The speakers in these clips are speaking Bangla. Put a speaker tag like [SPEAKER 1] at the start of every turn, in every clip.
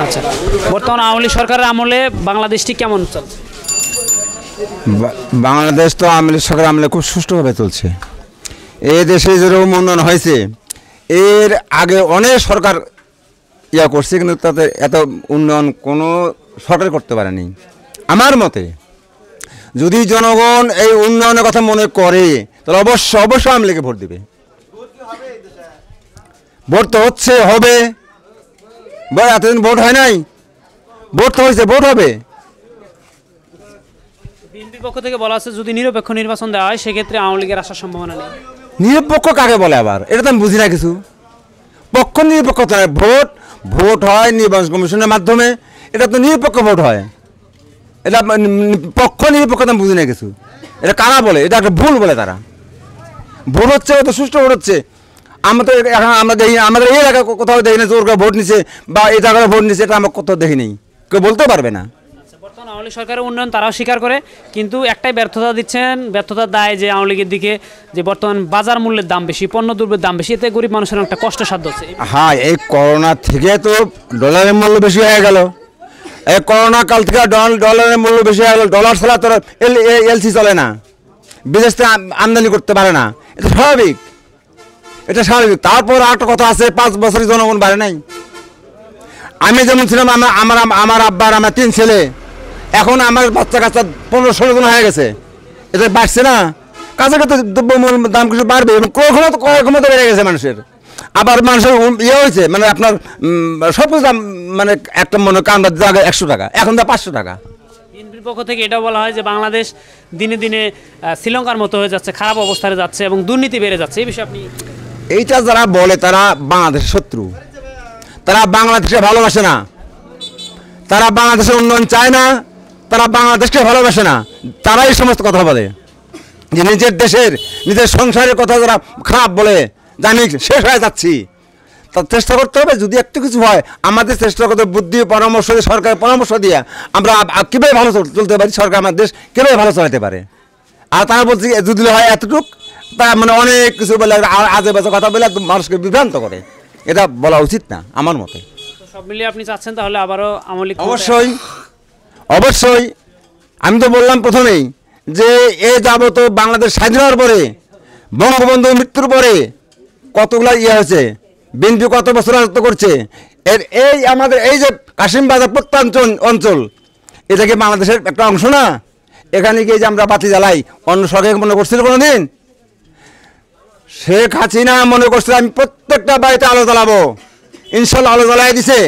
[SPEAKER 1] আচ্ছা, বর্তমান আওয়ামী লীগ সরকারের আমলে বাংলাদেশটি কেমন চলছে?
[SPEAKER 2] বাংলাদেশ তো আওয়ামী লীগ সরকার আমলে খুব সুষ্ঠুভাবে চলছে। এই দেশে যেরকম উন্নয়ন হয়েছে, এর আগে অনেক সরকার করছে, কিন্তু তাতে এত উন্নয়ন কোনো সরকার করতে পারেনি আমার মতে। যদি জনগণ এই উন্নয়নের কথা মনে করে তাহলে অবশ্যই আওয়ামী লীগে ভোট দেবে। ভোট তো হচ্ছে, হবে, এতদিন ভোট হয় নাই, ভোট তো হয়েছে, ভোট হবে।
[SPEAKER 1] বিএনপির পক্ষ থেকে বলা আছে যদি নিরপেক্ষ নির্বাচন দেওয়া হয় সেক্ষেত্রে আওয়ামী লীগের আসার সম্ভাবনা নেই।
[SPEAKER 2] নিরপেক্ষ কাকে বলে আবার? এটা তো আমি বুঝি না কিছু। পক্ষ নিরপেক্ষতা নয়, ভোট হয় নির্বাচন কমিশনের মাধ্যমে, এটা তো নিরপেক্ষ ভোট হয়। এটা পক্ষ নিরপেক্ষতা আমি বুঝি না কিছু। এটা কারা বলে? এটা একটা ভুল বলে তারা। ভোট হচ্ছে, তো সুষ্ঠু ভোট হচ্ছে। আমরা তো এখন আমরা দেখি, আমাদের এই এলাকায় কোথাও দেখি না জোর করে ভোট নিচ্ছে বা এই জায়গায় ভোট নিচ্ছে, এটা আমরা কোথাও দেখি নেই, কেউ বলতে পারবে না।
[SPEAKER 1] বর্তমান আওয়ামী লীগ সরকারের উন্নয়ন তারাও স্বীকার করে, কিন্তু একটাই ব্যর্থতা দিচ্ছেন, ব্যর্থতার দায় যে আওয়ামী লীগের দিকে যে বর্তমান বাজার মূল্যের দাম বেশি, পণ্য দ্রব্যের দাম বেশি, এতে গরিব মানুষের একটা কষ্টসাধ্য হচ্ছে।
[SPEAKER 2] হ্যাঁ, এই করোনা থেকে তো ডলারের মূল্য বেশি হয়ে গেল। এই করোনা কাল থেকে ডলারের মূল্য বেশি হয়ে গেল। ডলার ছাড়া তো এলসি চলে না, বিদেশ থেকে আমদানি করতে পারে না। এটা স্বাভাবিক, এটা স্বাভাবিক। তারপর একটা কথা আছে, 5 বছরের জনগণ বাড়ে নাই। আমি যেমন ছিলাম, আমার আব্বার আমার 3 ছেলে, এখন আমার বাচ্চা কাচ্চা 15-16 জন হয়ে গেছে। এটা বাড়ছে না? কাছাকাছি দ্রব্যমূল্যের দাম কিছু বাড়বে, এবং ক্রয় ক্ষমতা বেড়ে গেছে মানুষের। আবার মানুষের হয়েছে, মানে আপনার সব কিছু দাম, মানে একটা মনে কান্দার জায়গায় 100 টাকা, এখন তো 500 টাকা।
[SPEAKER 1] বিএনপির পক্ষ থেকে এটাও বলা হয় যে বাংলাদেশ দিনে দিনে শ্রীলঙ্কার মতো হয়ে যাচ্ছে, খারাপ অবস্থায় যাচ্ছে এবং দুর্নীতি বেড়ে যাচ্ছে। এই বিষয়ে আপনি?
[SPEAKER 2] এইটা যারা বলে তারা বাংলাদেশের শত্রু, তারা বাংলাদেশে ভালোবাসে না, তারা বাংলাদেশের উন্নয়ন চায় না, তারা বাংলাদেশকে ভালোবাসে না। তারা এই সমস্ত কথা বলে, যে নিজের দেশের নিজের সংসারের কথা যারা খারাপ বলে, জানি শেষ হয়ে যাচ্ছি। তার চেষ্টা করতে হবে, যদি একটু কিছু হয় আমাদের চেষ্টা করতে, বুদ্ধি পরামর্শ দিয়ে, সরকারের পরামর্শ দিয়ে আমরা কীভাবে ভালো চলতে পারি, সরকার আমার দেশ কীভাবে ভালো চালাতে পারে। আর তারা বলছে যদি হয় এতটুক, তা মানে অনেক কিছু বলে, আজে বাজে কথা বলে মানুষকে বিভ্রান্ত করে। এটা বলা উচিত না আমার মতে।
[SPEAKER 1] সব মিলিয়ে আপনি চাচ্ছেন তাহলে আবারও আওয়ামী লীগ?
[SPEAKER 2] অবশ্যই। আমি তো বললাম প্রথমেই যে যাবত বাংলাদেশ স্বাধীন হওয়ার পরে, বঙ্গবন্ধুর মৃত্যুর পরে কতগুলো হয়েছে, বিএনপি কত বছর রাজত্ব করছে, এই আমাদের এই যে কাশিমবাজার প্রত্যন্ত অঞ্চল, এটা কি বাংলাদেশের একটা অংশ না? এখানে গিয়ে যে আমরা বাতি জ্বালাই, অন্য সরকার মনে করছিল কোনোদিন? শেখ হাসিনা মনে করছিল আমি প্রত্যেকটা বাড়িতে আলো জ্বালাবো, ইনশাল্লাহ আলো জ্বালাই দিছে,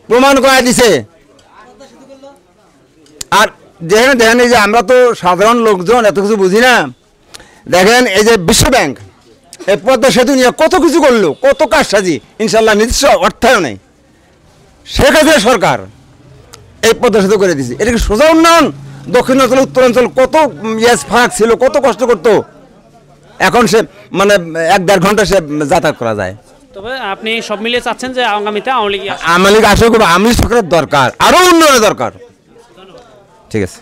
[SPEAKER 2] প্রমাণ করাই দিছে। আর দেখেন এই যে আমরা তো সাধারণ লোকজন এত কিছু বুঝি না। দেখেন এই যে বিশ্ব ব্যাংক এই পদ্মা সেতু নিয়ে কত কিছু করলো, কত কাজ সাজি, ইনশাল্লাহ নিজস্ব অর্থায়নে শেখ হাসিনা সরকার এই পদ্মা সেতু করে দিয়েছে। এটা কি সোজা উন্নয়ন? দক্ষিণাঞ্চল উত্তরাঞ্চল কত ফারাক ছিল, কত কষ্ট করতো, এখন সে মানে 1-1.5 ঘন্টা সে যাতায়াত করা যায়।
[SPEAKER 1] তবে আপনি সব মিলিয়ে চাচ্ছেন যে আগামীতে আওয়ামী লীগ
[SPEAKER 2] আসলে আওয়ামী লীগ সরকারের দরকার, আরও উন্নয়নের দরকার। ঠিক আছে।